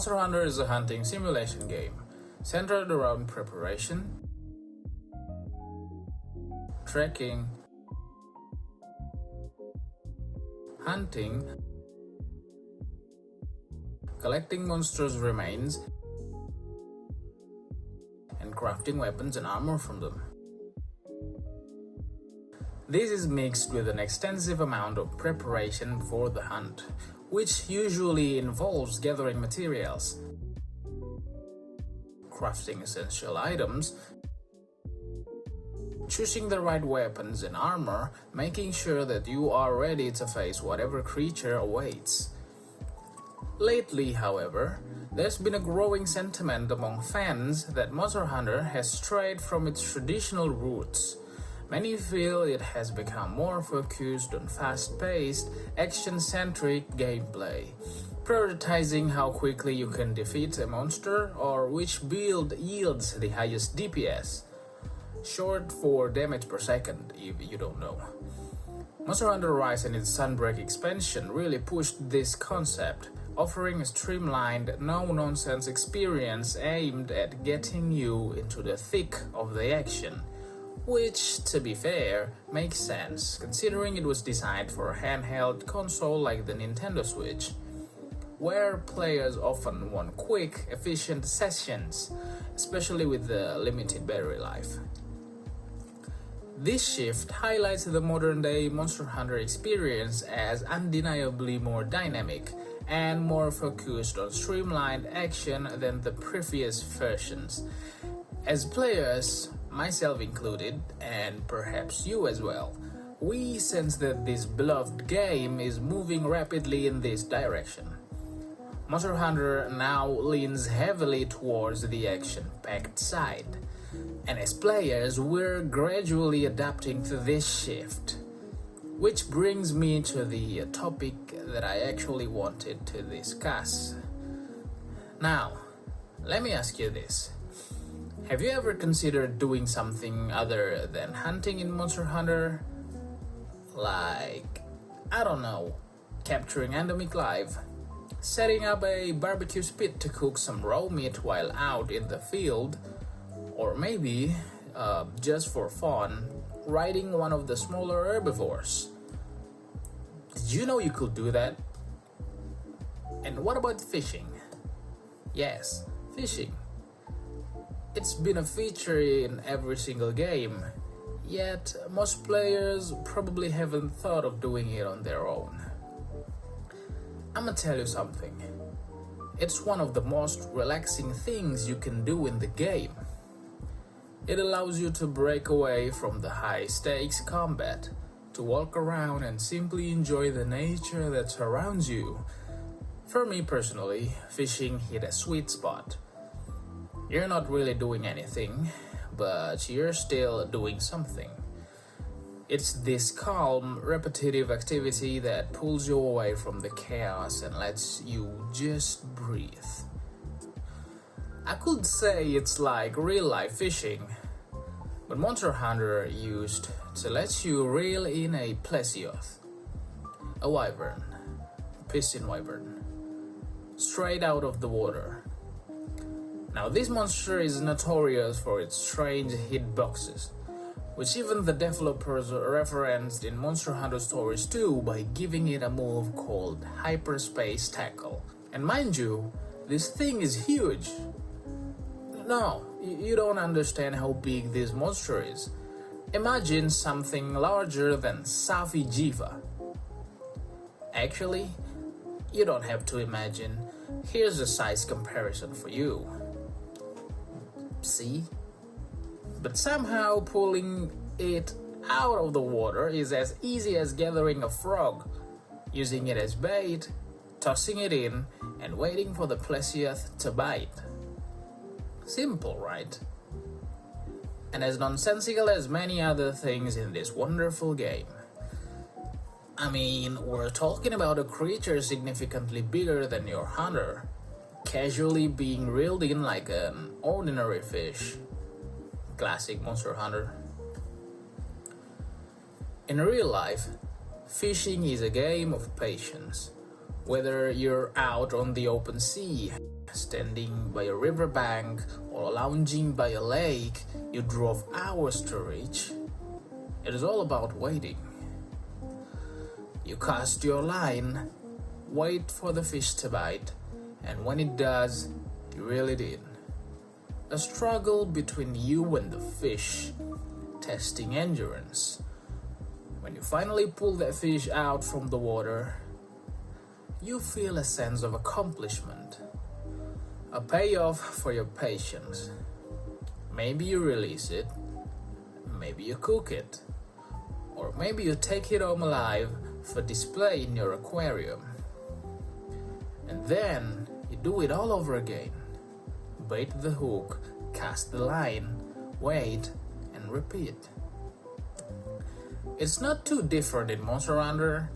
Monster Hunter is a hunting simulation game centered around preparation, tracking, hunting, collecting monsters' remains, and crafting weapons and armor from them. This is mixed with an extensive amount of preparation for the hunt, which usually involves gathering materials, crafting essential items, choosing the right weapons and armor, making sure that you are ready to face whatever creature awaits. Lately, however, there's been a growing sentiment among fans that Monster Hunter has strayed from its traditional roots. Many feel it has become more focused on fast-paced, action-centric gameplay, prioritizing how quickly you can defeat a monster or which build yields the highest DPS, short for damage per second if you don't know. Monster Hunter Rise and its Sunbreak expansion really pushed this concept, offering a streamlined, no-nonsense experience aimed at getting you into the thick of the action. Which, to be fair, makes sense, considering it was designed for a handheld console like the Nintendo Switch, where players often want quick, efficient sessions, especially with the limited battery life. This shift highlights the modern-day Monster Hunter experience as undeniably more dynamic and more focused on streamlined action than the previous versions. As players, myself included, and perhaps you as well, we sense that this beloved game is moving rapidly in this direction. Monster Hunter now leans heavily towards the action-packed side, and as players, we're gradually adapting to this shift. Which brings me to the topic that I actually wanted to discuss. Now, let me ask you this. Have you ever considered doing something other than hunting in Monster Hunter? Like, I don't know, capturing endemic live, setting up a barbecue spit to cook some raw meat while out in the field, or maybe, just for fun, riding one of the smaller herbivores. Did you know you could do that? And what about fishing? Yes, fishing. It's been a feature in every single game, yet most players probably haven't thought of doing it on their own. I'ma tell you something. It's one of the most relaxing things you can do in the game. It allows you to break away from the high-stakes combat, to walk around and simply enjoy the nature that surrounds you. For me personally, fishing hit a sweet spot. You're not really doing anything, but you're still doing something. It's this calm, repetitive activity that pulls you away from the chaos and lets you just breathe. I could say it's like real-life fishing, but Monster Hunter used to let you reel in a plesioth, a wyvern, piston wyvern, straight out of the water. Now this monster is notorious for its strange hitboxes, which even the developers referenced in Monster Hunter Stories 2 by giving it a move called Hyperspace Tackle. And mind you, this thing is huge. No, you don't understand how big this monster is. Imagine something larger than Safi Jiva. Actually, you don't have to imagine. Here's a size comparison for you. See? But somehow pulling it out of the water is as easy as gathering a frog, using it as bait, tossing it in, and waiting for the plesioth to bite. Simple, right? And as nonsensical as many other things in this wonderful game. I mean, we're talking about a creature significantly bigger than your hunter, casually being reeled in like an ordinary fish. Classic Monster Hunter. In real life, fishing is a game of patience. Whether you're out on the open sea, Standing by a riverbank or lounging by a lake you drove hours to reach, it is all about waiting. You cast your line, wait for the fish to bite, and when it does, you reel it in. A struggle between you and the fish, testing endurance. When you finally pull that fish out from the water, you feel a sense of accomplishment, a payoff for your patience. Maybe you release it, maybe you cook it, or maybe you take it home alive for display in your aquarium. And then you do it all over again. Bait the hook, cast the line, wait, and repeat. It's not too different in Monster Hunter.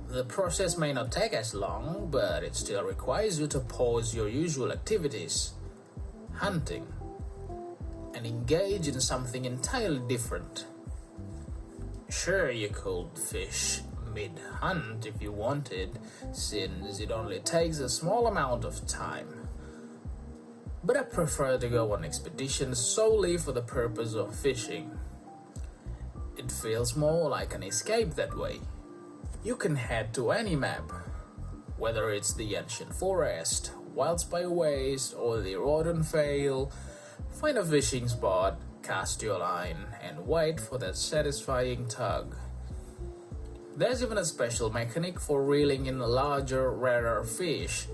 The process may not take as long, but it still requires you to pause your usual activities, hunting, and engage in something entirely different. Sure, you could fish mid-hunt if you wanted, since it only takes a small amount of time. But I prefer to go on expeditions solely for the purpose of fishing. It feels more like an escape that way. You can head to any map, whether it's the ancient forest, wild spyways, or the rodent vale. Find a fishing spot, cast your line, and wait for that satisfying tug. There's even a special mechanic for reeling in larger, rarer fish.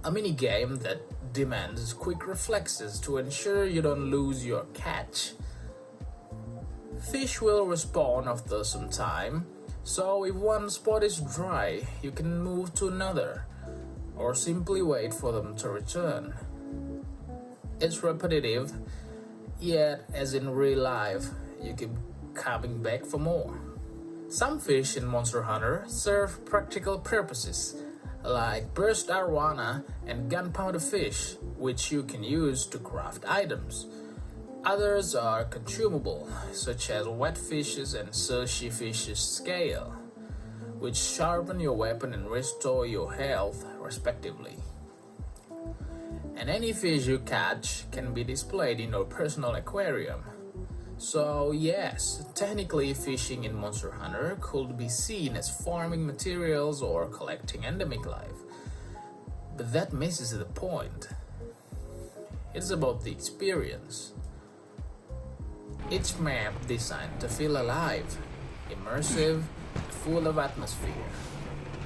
A mini game that demands quick reflexes to ensure you don't lose your catch. Fish will respawn after some time, so if one spot is dry, you can move to another, or simply wait for them to return. It's repetitive, yet as in real life, you keep coming back for more. Some fish in Monster Hunter serve practical purposes, like burst arowana and gunpowder fish, which you can use to craft items. Others are consumable, such as wet fishes and sushi fish's scale, which sharpen your weapon and restore your health, respectively. And any fish you catch can be displayed in your personal aquarium. So yes, technically fishing in Monster Hunter could be seen as farming materials or collecting endemic life. But that misses the point. It's about the experience. Each map designed to feel alive, immersive, full of atmosphere,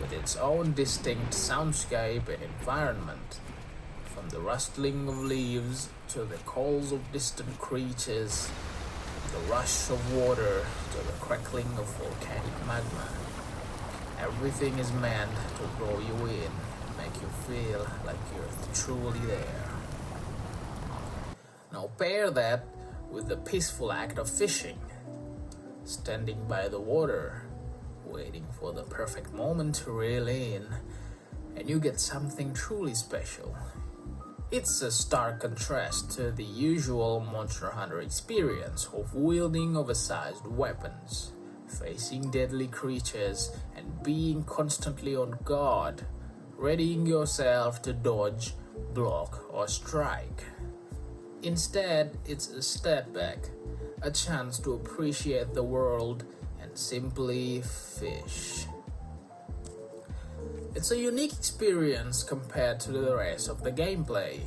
with its own distinct soundscape and environment. From the rustling of leaves to the calls of distant creatures, the rush of water to the crackling of volcanic magma. Everything is meant to draw you in, make you feel like you're truly there. Now pair that with the peaceful act of fishing, standing by the water, waiting for the perfect moment to reel in, and you get something truly special. It's a stark contrast to the usual Monster Hunter experience of wielding oversized weapons, facing deadly creatures, and being constantly on guard, readying yourself to dodge, block, or strike. Instead, it's a step back, a chance to appreciate the world and simply fish. It's a unique experience compared to the rest of the gameplay.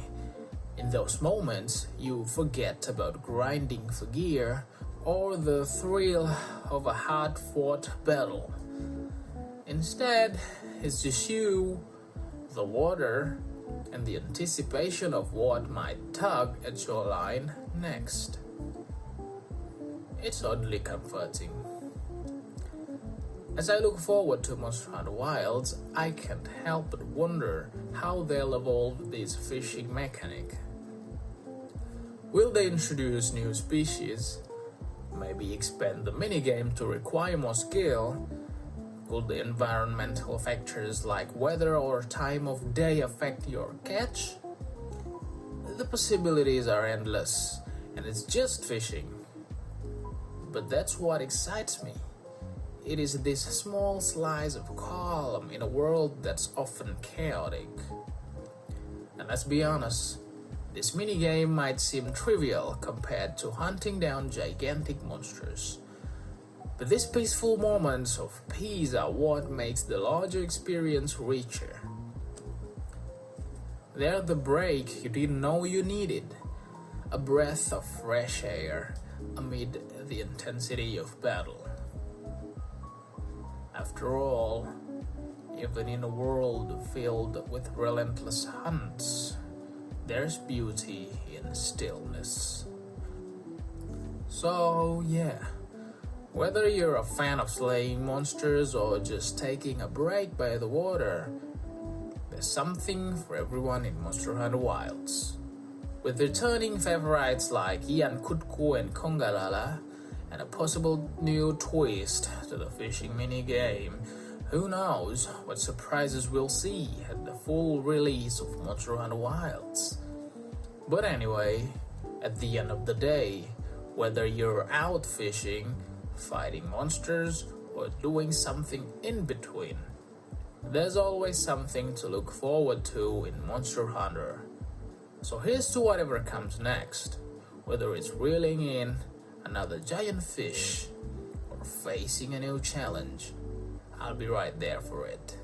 In those moments, you forget about grinding for gear or the thrill of a hard-fought battle. Instead, it's just you, the water, and the anticipation of what might tug at your line next. It's oddly comforting. As I look forward to Monster Hunter Wilds, I can't help but wonder how they'll evolve this fishing mechanic. Will they introduce new species? Maybe expand the minigame to require more skill? Could the environmental factors like weather or time of day affect your catch? The possibilities are endless, and it's just fishing. But that's what excites me. It is this small slice of calm in a world that's often chaotic. And let's be honest, this minigame might seem trivial compared to hunting down gigantic monsters. But these peaceful moments of peace are what makes the larger experience richer. They're the break you didn't know you needed, a breath of fresh air amid the intensity of battle. After all, even in a world filled with relentless hunts, there's beauty in stillness. So yeah, whether you're a fan of slaying monsters or just taking a break by the water, there's something for everyone in Monster Hunter Wilds. With returning favorites like Ian Kutku and Kongalala, and a possible new twist to the fishing minigame, who knows what surprises we'll see at the full release of Monster Hunter Wilds. But anyway, at the end of the day, whether you're out fishing, fighting monsters, or doing something in between, there's always something to look forward to in Monster Hunter. So here's to whatever comes next, whether it's reeling in another giant fish or facing a new challenge. I'll be right there for it.